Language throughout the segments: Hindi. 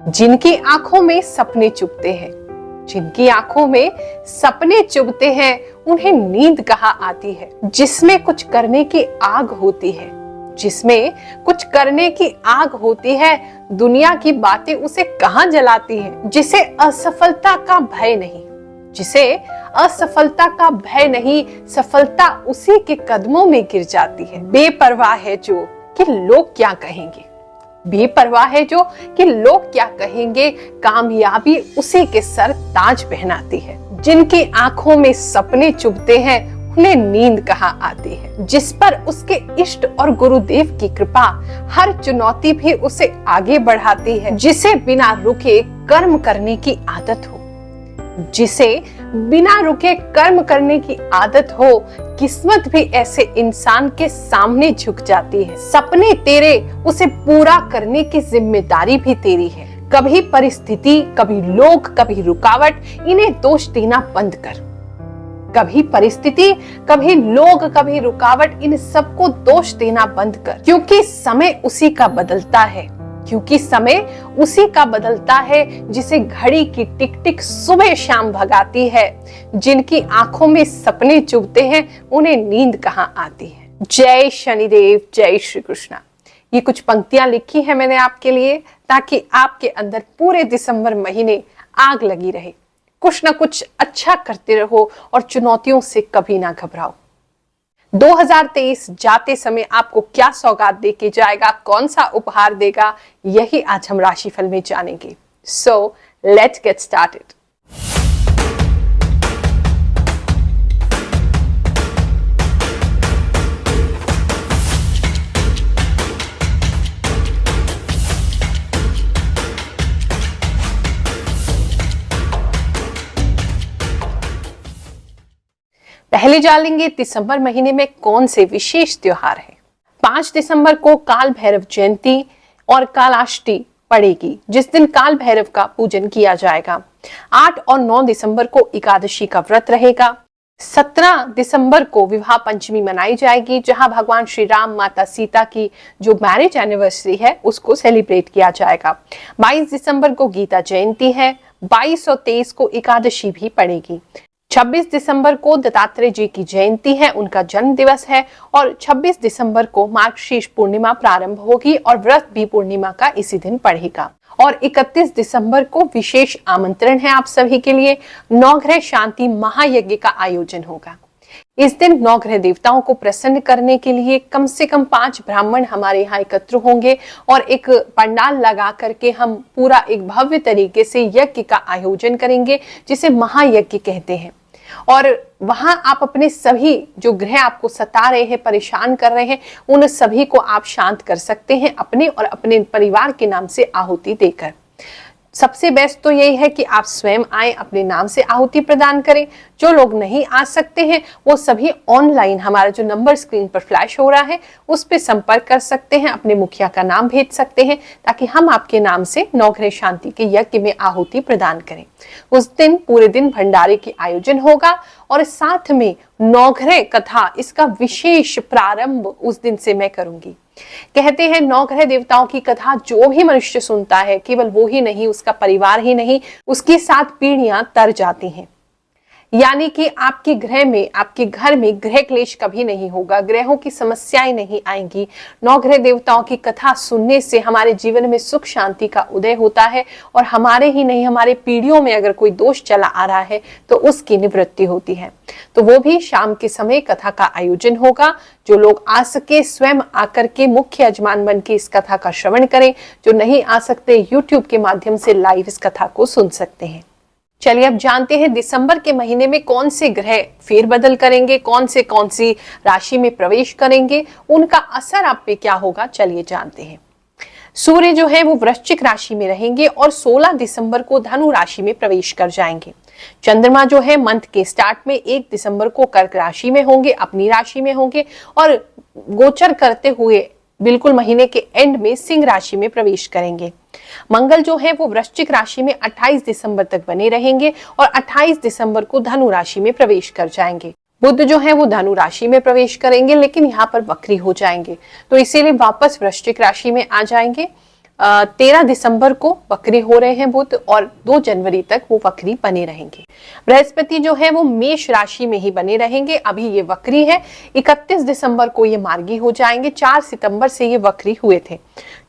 जिनकी आंखों में सपने चुभते हैं, जिनकी आंखों में सपने चुभते हैं, उन्हें नींद कहाँ आती है। जिसमें कुछ करने की आग होती है, जिसमें कुछ करने की आग होती है, दुनिया की बातें उसे कहाँ जलाती है। जिसे असफलता का भय नहीं, जिसे असफलता का भय नहीं, सफलता उसी के कदमों में गिर जाती है। बेपरवाह है जो कि लोग क्या कहेंगे, बेपरवाह है जो कि लोग क्या कहेंगे, कामयाबी उसी के सर ताज पहनाती है। जिनकी आंखों में सपने चुभते हैं, उन्हें नींद कहाँ आती है। जिस पर उसके इष्ट और गुरुदेव की कृपा, हर चुनौती भी उसे आगे बढ़ाती है। जिसे बिना रुके कर्म करने की आदत हो, जिसे बिना रुके कर्म करने की आदत हो, किस्मत भी ऐसे इंसान के सामने झुक जाती है। सपने तेरे, उसे पूरा करने की जिम्मेदारी भी तेरी है। कभी परिस्थिति, कभी लोग, कभी रुकावट, इन्हें दोष देना बंद कर। कभी परिस्थिति, कभी लोग, कभी रुकावट, इन सबको दोष देना बंद कर। क्योंकि समय उसी का बदलता है, क्योंकि समय उसी का बदलता है जिसे घड़ी की टिक टिक सुबह शाम भगाती है। जिनकी आंखों में सपने चुभते हैं, उन्हें नींद कहाँ आती है। जय शनिदेव, जय श्री कृष्णा। ये कुछ पंक्तियां लिखी है मैंने आपके लिए, ताकि आपके अंदर पूरे दिसंबर महीने आग लगी रहे, कुछ ना कुछ अच्छा करते रहो और चुनौतियों से कभी ना घबराओ। 2023 जाते समय आपको क्या सौगात देके जाएगा, कौन सा उपहार देगा, यही आज हम राशिफल में जानेंगे। So let's get started. पहले जान लेंगे दिसंबर महीने में कौन से विशेष त्योहार हैं। 5 दिसंबर को काल भैरव जयंती और कालाष्टी पड़ेगी, जिस दिन काल भैरव का पूजन किया जाएगा। 8 और 9 दिसंबर को एकादशी का व्रत रहेगा। 17 दिसंबर को विवाह पंचमी मनाई जाएगी, जहां भगवान श्री राम, माता सीता की जो मैरिज एनिवर्सरी है उसको सेलिब्रेट किया जाएगा। 22 दिसंबर को गीता जयंती है। 22 और 23 को एकादशी भी पड़ेगी। 26 दिसंबर को दत्तात्रेय जी की जयंती है, उनका जन्म दिवस है। और 26 दिसंबर को मार्गशीर्ष पूर्णिमा प्रारंभ होगी और व्रत भी पूर्णिमा का इसी दिन पड़ेगा। और 31 दिसंबर को विशेष आमंत्रण है आप सभी के लिए, नवग्रह शांति महायज्ञ का आयोजन होगा। इस दिन नवग्रह देवताओं को प्रसन्न करने के लिए कम से कम 5 ब्राह्मण हमारे यहाँ एकत्र होंगे और एक पंडाल लगा करके हम पूरा एक भव्य तरीके से यज्ञ का आयोजन करेंगे, जिसे महायज्ञ कहते हैं। और वहां आप अपने सभी जो ग्रह आपको सता रहे हैं, परेशान कर रहे हैं, उन सभी को आप शांत कर सकते हैं अपने और अपने परिवार के नाम से आहुति देकर। सबसे बेस्ट तो यही है कि आप स्वयं आए, अपने नाम से आहुति प्रदान करें। जो लोग नहीं आ सकते हैं वो सभी ऑनलाइन हमारा जो नंबर स्क्रीन पर फ्लैश हो रहा है उस पर संपर्क कर सकते हैं, अपने मुखिया का नाम भेज सकते हैं, ताकि हम आपके नाम से नवग्रह शांति के यज्ञ में आहुति प्रदान करें। उस दिन पूरे दिन भंडारे की आयोजन होगा और साथ में नवग्रह कथा, इसका विशेष प्रारंभ उस दिन से मैं करूंगी। कहते हैं नवग्रह देवताओं की कथा जो भी मनुष्य सुनता है, केवल वो ही नहीं, उसका परिवार ही नहीं, उसकी 7 पीढ़ियां तर जाती हैं। यानी कि आपके ग्रह में, आपके घर में ग्रह क्लेश कभी नहीं होगा, ग्रहों की समस्याएं नहीं आएंगी। नवग्रह देवताओं की कथा सुनने से हमारे जीवन में सुख शांति का उदय होता है और हमारे ही नहीं, हमारे पीढ़ियों में अगर कोई दोष चला आ रहा है तो उसकी निवृत्ति होती है। तो वो भी शाम के समय कथा का आयोजन होगा। जो लोग आ सके स्वयं आकर के मुख्य यजमान बन के इस कथा का श्रवण करें। जो नहीं आ सकते यूट्यूब के माध्यम से लाइव इस कथा को सुन सकते हैं। चलिए अब जानते हैं दिसंबर के महीने में कौन से ग्रह फेरबदल करेंगे, कौन सी राशि में प्रवेश करेंगे, उनका असर आप पे क्या होगा। चलिए जानते हैं। सूर्य जो है वो वृश्चिक राशि में रहेंगे और 16 दिसंबर को धनु राशि में प्रवेश कर जाएंगे। चंद्रमा जो है मंथ के स्टार्ट में 1 दिसंबर को कर्क राशि में होंगे, अपनी राशि में होंगे और गोचर करते हुए बिल्कुल महीने के एंड में सिंह राशि में प्रवेश करेंगे। मंगल जो है वो वृश्चिक राशि में 28 दिसंबर तक बने रहेंगे और 28 दिसंबर को धनु राशि में प्रवेश कर जाएंगे। बुध जो है वो धनु राशि में प्रवेश करेंगे, लेकिन यहाँ पर वक्री हो जाएंगे, तो इसीलिए वापस वृश्चिक राशि में आ जाएंगे। 13 दिसंबर को वक्री हो रहे हैं बुध और 2 जनवरी तक वो वक्री बने रहेंगे। बृहस्पति जो है वो मेष राशि में ही बने रहेंगे, अभी ये वक्री है। 31 दिसंबर को ये मार्गी हो जाएंगे, 4 सितंबर से ये वक्री हुए थे।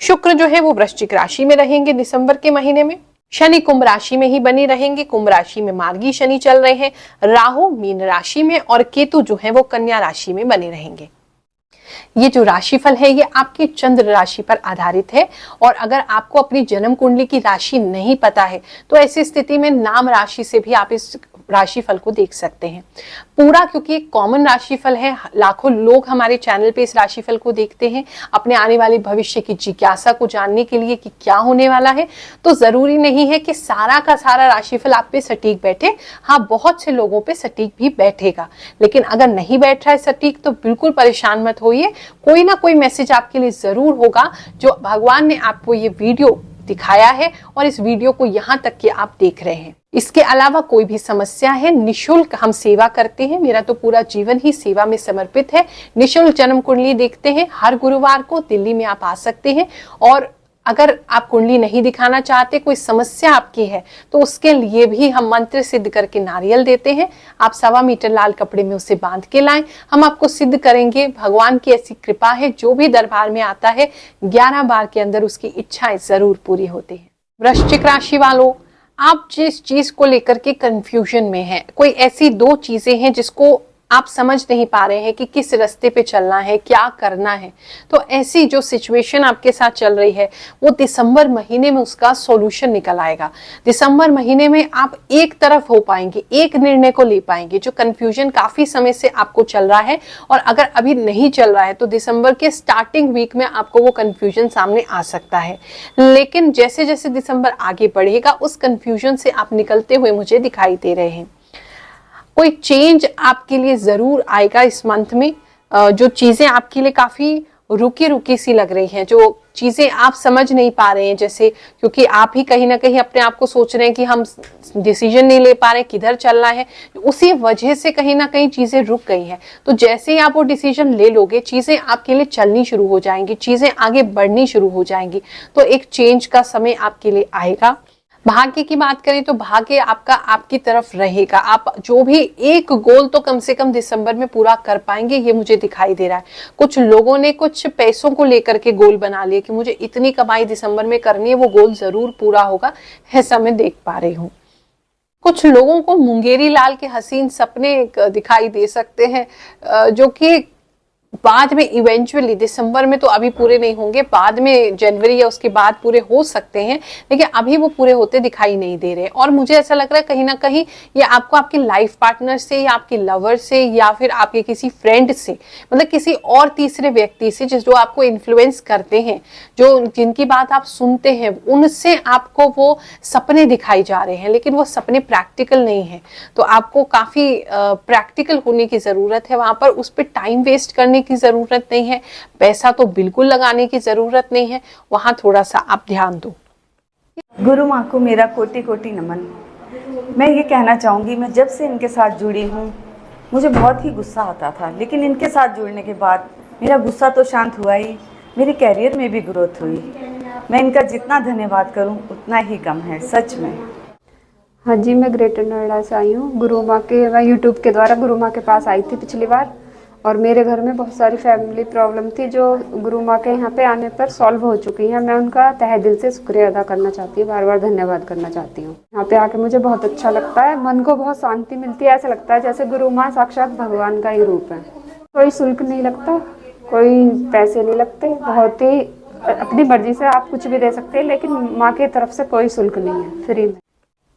शुक्र जो है वो वृश्चिक राशि में रहेंगे दिसंबर के महीने में। शनि कुंभ राशि में ही बनी रहेंगे, कुंभ राशि में मार्गी शनि चल रहे हैं। राहु मीन राशि में और केतु जो है वो कन्या राशि में बने रहेंगे। ये जो राशिफल है ये आपकी चंद्र राशि पर आधारित है, और अगर आपको अपनी जन्म कुंडली की राशि नहीं पता है तो ऐसी स्थिति में नाम राशि से भी आप इस राशिफल को देख सकते हैं पूरा, क्योंकि एक कॉमन राशिफल है। लाखों लोग हमारे चैनल पे इस राशिफल को देखते हैं अपने आने वाले भविष्य की जिज्ञासा को जानने के लिए कि क्या होने वाला है। तो जरूरी नहीं है कि सारा का सारा राशिफल आप पे सटीक बैठे, हाँ बहुत से लोगों पे सटीक भी बैठेगा, लेकिन अगर नहीं बैठ रहा है सटीक तो बिल्कुल परेशान मत होइए, कोई ना कोई मैसेज आपके लिए जरूर होगा जो भगवान ने आपको ये वीडियो दिखाया है और इस वीडियो को यहाँ तक कि आप देख रहे हैं। इसके अलावा कोई भी समस्या है, निशुल्क हम सेवा करते हैं, मेरा तो पूरा जीवन ही सेवा में समर्पित है। निशुल्क जन्म कुंडली देखते हैं, हर गुरुवार को दिल्ली में आप आ सकते हैं। और अगर आप कुंडली नहीं दिखाना चाहते, कोई समस्या आपकी है, तो उसके लिए भी हम मंत्र सिद्ध करके नारियल देते हैं। आप 1.25 मीटर लाल कपड़े में उसे बांध के लाएं, हम आपको सिद्ध करेंगे। भगवान की ऐसी कृपा है, जो भी दरबार में आता है 11 बार के अंदर उसकी इच्छाएं जरूर पूरी होती है। वृश्चिक राशि वालों, आप जिस चीज को लेकर के कंफ्यूजन में हैं, कोई ऐसी 2 चीजें हैं जिसको आप समझ नहीं पा रहे हैं कि किस रास्ते पे चलना है, क्या करना है, तो ऐसी जो सिचुएशन आपके साथ चल रही है वो दिसंबर महीने में उसका सॉल्यूशन निकल आएगा। दिसंबर महीने में आप एक तरफ हो पाएंगे, एक निर्णय को ले पाएंगे। जो कंफ्यूजन काफी समय से आपको चल रहा है और अगर अभी नहीं चल रहा है तो दिसंबर के स्टार्टिंग वीक में आपको वो कंफ्यूजन सामने आ सकता है, लेकिन जैसे जैसे दिसंबर आगे बढ़ेगा उस कंफ्यूजन से आप निकलते हुए मुझे दिखाई दे रहे हैं। कोई चेंज आपके लिए जरूर आएगा इस मंथ में। जो चीजें आपके लिए काफी रुकी रुकी सी लग रही हैं, जो चीजें आप समझ नहीं पा रहे हैं, जैसे क्योंकि आप ही कहीं ना कहीं अपने आप को सोच रहे हैं कि हम डिसीजन नहीं ले पा रहे, किधर चलना है, उसी वजह से कहीं ना कहीं चीजें रुक गई हैं। तो जैसे ही आप वो डिसीजन ले लोगे, चीजें आपके लिए चलनी शुरू हो जाएंगी, चीजें आगे बढ़नी शुरू हो जाएंगी। तो एक चेंज का समय आपके लिए आएगा। भाग्य की बात करें तो भाग्य आपका आपकी तरफ रहेगा। आप जो भी एक गोल तो कम से कम दिसंबर में पूरा कर पाएंगे, ये मुझे दिखाई दे रहा है। कुछ लोगों ने कुछ पैसों को लेकर के गोल बना लिए कि मुझे इतनी कमाई दिसंबर में करनी है, वो गोल जरूर पूरा होगा, ऐसा मैं देख पा रही हूँ। कुछ लोगों को मुंगेरी लाल के हसीन सपने दिखाई दे सकते हैं, जो कि बाद में इवेंचुअली दिसंबर में तो अभी पूरे नहीं होंगे, बाद में जनवरी या उसके बाद पूरे हो सकते हैं, लेकिन अभी वो पूरे होते दिखाई नहीं दे रहे। और मुझे ऐसा लग रहा है कहीं ना कहीं ये आपको आपके लाइफ पार्टनर से या आपके लवर से या फिर आपके किसी फ्रेंड से, मतलब किसी और तीसरे व्यक्ति से जो आपको इन्फ्लुएंस करते हैं, जो जिनकी बात आप सुनते हैं, उनसे आपको वो सपने दिखाई जा रहे हैं, लेकिन वो सपने प्रैक्टिकल नहीं है। तो आपको काफी प्रैक्टिकल होने की जरूरत है वहां पर, उस पर टाइम वेस्ट करने की जरूरत नहीं है, पैसा तो बिल्कुल लगाने की जरूरत नहीं है, वहां थोड़ा सा आप ध्यान दो। गुरु माँ को मेरा कोटि कोटि नमन। मैं ये कहना चाहूँगी, मैं जब से इनके साथ जुड़ी हूँ मुझे बहुत ही गुस्सा आता था, लेकिन इनके साथ जुड़ने के बाद मेरा गुस्सा तो शांत हुआ ही, मेरे कैरियर में भी ग्रोथ हुई। मैं इनका जितना धन्यवाद करूँ उतना ही कम है, सच में। हाँ जी, मैं ग्रेटर नोएडा से आई हूँ। गुरु माँ के मैं यूट्यूब के द्वारा गुरु माँ के पास आई थी पिछली बार, और मेरे घर में बहुत सारी फैमिली प्रॉब्लम थी जो गुरु माँ के यहाँ पे आने पर सॉल्व हो चुकी हैं। मैं उनका तहे दिल से शुक्रिया अदा करना चाहती हूँ, बार बार धन्यवाद करना चाहती हूँ। यहाँ पे आके मुझे बहुत अच्छा लगता है, मन को बहुत शांति मिलती है। ऐसा लगता है जैसे गुरु माँ साक्षात भगवान का ही रूप है। कोई शुल्क नहीं लगता, कोई पैसे नहीं लगते, बहुत ही अपनी मर्जी से आप कुछ भी दे सकते हैं, लेकिन माँ की तरफ से कोई शुल्क नहीं है, फ्री में।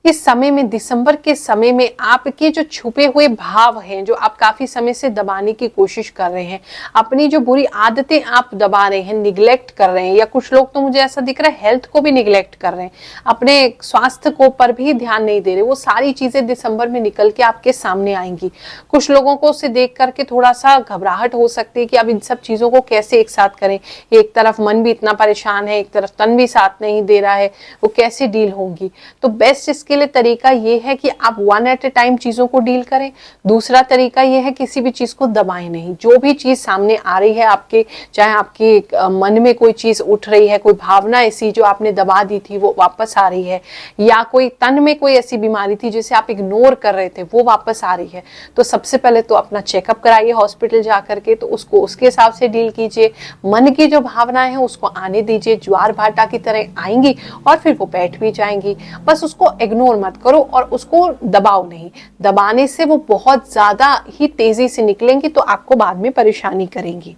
इस समय में दिसंबर के समय में आपके जो छुपे हुए भाव हैं, जो आप काफी समय से दबाने की कोशिश कर रहे हैं, अपनी जो बुरी आदतें आप दबा रहे हैं, निगलेक्ट कर रहे हैं, या कुछ लोग तो मुझे ऐसा दिख रहा है हेल्थ को भी निगलेक्ट कर रहे हैं, अपने स्वास्थ्य को पर भी ध्यान नहीं दे रहे, वो सारी चीजें दिसंबर में निकल के आपके सामने आएंगी। कुछ लोगों को उसे देख करके थोड़ा सा घबराहट हो सकती है कि अब इन सब चीजों को कैसे एक साथ करें। एक तरफ मन भी इतना परेशान है, एक तरफ तन भी साथ नहीं दे रहा है, वो कैसे डील होंगी। तो बेस्ट इसके लिए तरीका ये है कि आप वन एट ए टाइम चीजों को डील करें। दूसरा तरीका ये है किसी भी चीज को दबाएं नहीं। जो भी चीज सामने आ रही है आपके, चाहे आपके मन में कोई चीज उठ रही है, कोई भावना ऐसी जो आपने दबा दी थी वो वापस आ रही है, या कोई तन में कोई ऐसी बीमारी थी जिसे आप इग्नोर कर रहे थे वो वापस आ रही है, तो सबसे पहले तो अपना चेकअप कराइए हॉस्पिटल जाकर के, तो उसको उसके हिसाब से डील कीजिए। मन की जो भावनाएं हैं उसको आने दीजिए, ज्वार भाटा की तरह आएंगी और फिर वो बैठ भी जाएंगी। बस उसको इग्नोर मत करो और उसको दबाओ नहीं। दबाने से वो बहुत ज्यादा ही तेजी से निकलेंगी तो आपको बाद में परेशानी करेंगी।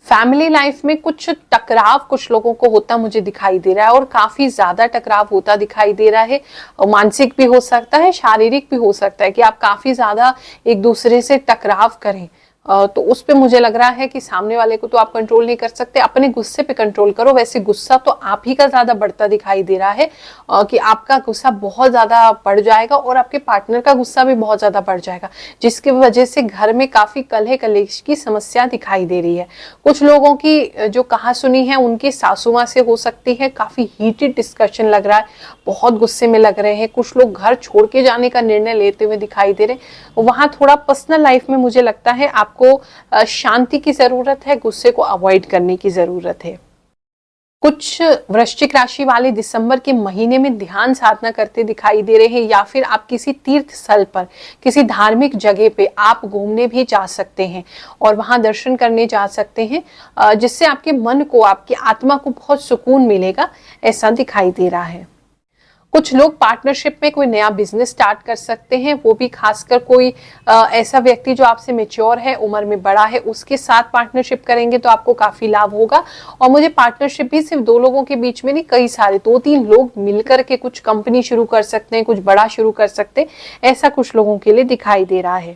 फैमिली लाइफ में कुछ टकराव कुछ लोगों को होता मुझे दिखाई दे रहा है, और काफी ज्यादा टकराव होता दिखाई दे रहा है। मानसिक भी हो सकता है, शारीरिक भी हो सकता है कि आप काफी ज्यादा एक दूसरे से टकराव करें। तो उस पे मुझे लग रहा है कि सामने वाले को तो आप कंट्रोल नहीं कर सकते, अपने गुस्से पे कंट्रोल करो। वैसे गुस्सा तो आप ही का ज्यादा बढ़ता दिखाई दे रहा है कि आपका गुस्सा बहुत ज्यादा बढ़ जाएगा और आपके पार्टनर का गुस्सा भी बहुत ज्यादा बढ़ जाएगा, जिसकी वजह से घर में काफी कलह कलेश की समस्या दिखाई दे रही है। कुछ लोगों की जो कहा सुनी है उनकी सासू माँ से हो सकती है, काफी हीटेड डिस्कशन लग रहा है, बहुत गुस्से में लग रहे हैं। कुछ लोग घर छोड़ के जाने का निर्णय लेते हुए दिखाई दे रहे हैं। वहां थोड़ा पर्सनल लाइफ में मुझे लगता है आपको शांति की जरूरत है, गुस्से को अवॉइड करने की जरूरत है। कुछ वृश्चिक राशि वाले दिसंबर के महीने में ध्यान साधना करते दिखाई दे रहे हैं, या फिर आप किसी तीर्थ स्थल पर, किसी धार्मिक जगह पे आप घूमने भी जा सकते हैं और वहां दर्शन करने जा सकते हैं, जिससे आपके मन को, आपकी आत्मा को बहुत सुकून मिलेगा, ऐसा दिखाई दे रहा है। कुछ लोग पार्टनरशिप में कोई नया बिजनेस स्टार्ट कर सकते हैं, वो भी खासकर कोई ऐसा व्यक्ति जो आपसे मैच्योर है, उम्र में बड़ा है, उसके साथ पार्टनरशिप करेंगे तो आपको काफी लाभ होगा। और मुझे पार्टनरशिप भी सिर्फ दो लोगों के बीच में नहीं, कई सारे 2-3 लोग मिलकर के कुछ कंपनी शुरू कर सकते हैं, कुछ बड़ा शुरू कर सकते हैं, ऐसा कुछ लोगों के लिए दिखाई दे रहा है।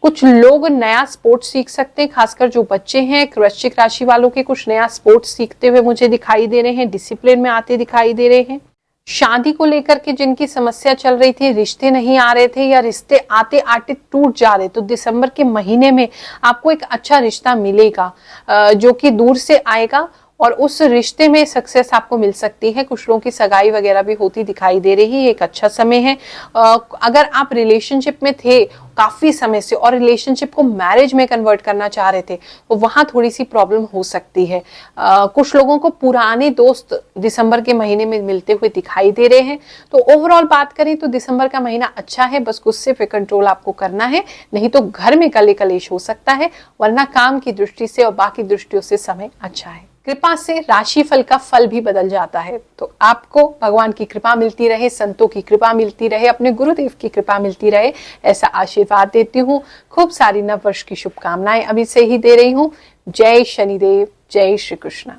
कुछ लोग नया स्पोर्ट्स सीख सकते हैं, खासकर जो बच्चे हैं वृश्चिक राशि वालों के कुछ नया स्पोर्ट्स सीखते हुए मुझे दिखाई दे रहे हैं, डिसिप्लिन में आते दिखाई दे रहे हैं। शादी को लेकर के जिनकी समस्या चल रही थी, रिश्ते नहीं आ रहे थे या रिश्ते आते आते टूट जा रहे, तो दिसंबर के महीने में आपको एक अच्छा रिश्ता मिलेगा जो कि दूर से आएगा और उस रिश्ते में सक्सेस आपको मिल सकती है। कुछ लोगों की सगाई वगैरह भी होती दिखाई दे रही है, एक अच्छा समय है। अगर आप रिलेशनशिप में थे काफी समय से और रिलेशनशिप को मैरिज में कन्वर्ट करना चाह रहे थे, तो वहां थोड़ी सी प्रॉब्लम हो सकती है। कुछ लोगों को पुराने दोस्त दिसंबर के महीने में मिलते हुए दिखाई दे रहे हैं। तो ओवरऑल बात करें तो दिसंबर का महीना अच्छा है, बस गुस्से पे कंट्रोल आपको करना है, नहीं तो घर में कले कलेश हो सकता है, वरना काम की दृष्टि से और बाकी दृष्टियों से समय अच्छा है। कृपा से राशि फल का फल भी बदल जाता है, तो आपको भगवान की कृपा मिलती रहे, संतों की कृपा मिलती रहे, अपने गुरुदेव की कृपा मिलती रहे, ऐसा आशीर्वाद देती हूँ। खूब सारी नव वर्ष की शुभकामनाएं अभी से ही दे रही हूँ। जय शनिदेव, जय श्री कृष्ण।